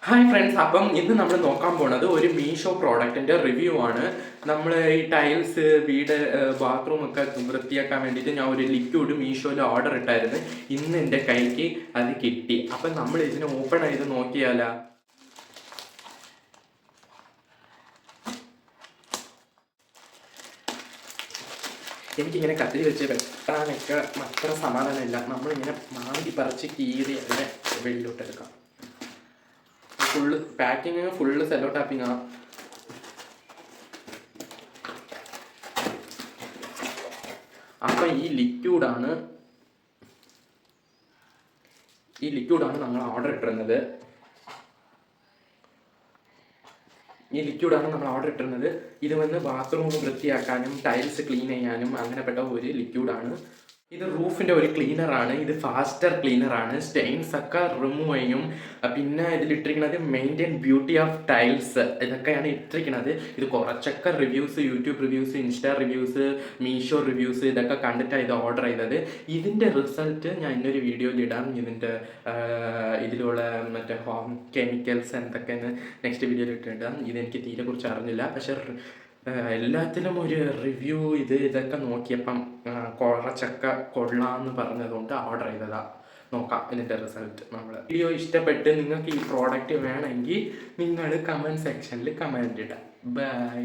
Hi friends, അപ്പം ഇന്ന് നമ്മൾ നോക്കാൻ പോണത് ഒരു മീഷോ പ്രോഡക്റ്റിൻ്റെ റിവ്യൂ ആണ്. നമ്മൾ ഈ ടൈൽസ്, വീട്, ബാത്റൂം ഒക്കെ വൃത്തിയാക്കാൻ വേണ്ടിയിട്ട് ഞാൻ ഒരു ലിക്വിഡ് മീഷോയിൽ ഓർഡർ ഇട്ടായിരുന്നു. ഇന്ന് എൻ്റെ കൈക്ക് അത് കിട്ടി. അപ്പം നമ്മൾ ഇതിനെ ഓപ്പൺ ചെയ്ത് നോക്കിയാലാ. എനിക്കിങ്ങനെ കത്തിരി വെച്ച് വെട്ടാനൊക്കെ അത്ര സമാധാനമില്ല. നമ്മളിങ്ങനെ മാന്തി പറിച്ച് കീറി അതിനെ വെളിയിലോട്ടെടുക്കാം. Full packing, full cello taping ആണ്. അപ്പം ഈ ലിക്വിഡാണ് നമ്മൾ ഓർഡർ ഇട്ടിരുന്നത്. ഇത് വന്ന് ബാത്റൂം വൃത്തിയാക്കാനും ടൈൽസ് ക്ലീൻ ചെയ്യാനും അങ്ങനെപ്പെട്ട ഒരു ലിക്വിഡാണ്. ഇത് റൂഫിൻ്റെ ഒരു ക്ലീനറാണ്. ഇത് ഫാസ്റ്റർ ക്ലീനറാണ്. സ്റ്റെയിൻസ് ഒക്കെ റിമൂവ് ചെയ്യും. പിന്നെ ഇതിലിട്ടിരിക്കുന്നത് മെയിൻറ്റെയിൻ ബ്യൂട്ടി ഓഫ് ടൈൽസ്, ഇതൊക്കെയാണ് ഇട്ടിരിക്കുന്നത്. ഇത് കുറച്ചൊക്കെ reviews, YouTube reviews, insta reviews, Meesho reviews ഇതൊക്കെ കണ്ടിട്ടാണ് ഇത് ഓർഡർ ചെയ്തത്. ഇതിൻ്റെ റിസൾട്ട് ഞാൻ ഇന്നൊരു വീഡിയോയിൽ ഇടാം. ഇതിലുള്ള മറ്റേ ഹോം കെമിക്കൽസ് എന്തൊക്കെയെന്ന് നെക്സ്റ്റ് വീഡിയോയിൽ ഇട്ടിടാം. ഇതെനിക്ക് തീരെ കുറിച്ച് അറിഞ്ഞില്ല. പക്ഷേ എല്ലാത്തിലും ഒരു റിവ്യൂ ഇതൊക്കെ നോക്കിയപ്പം കുറച്ചൊക്കെ കൊള്ളാമെന്ന് പറഞ്ഞതുകൊണ്ട് ഓർഡർ ചെയ്തതാണ്. നോക്കാം ഇതിൻ്റെ റിസൾട്ട്. വീഡിയോ ഇഷ്ടപ്പെട്ട് നിങ്ങൾക്ക് ഈ പ്രോഡക്റ്റ് വേണമെങ്കിൽ നിങ്ങൾ കമൻറ്റ് സെക്ഷനിൽ കമൻറ്റ് ഇടാം. ബൈ.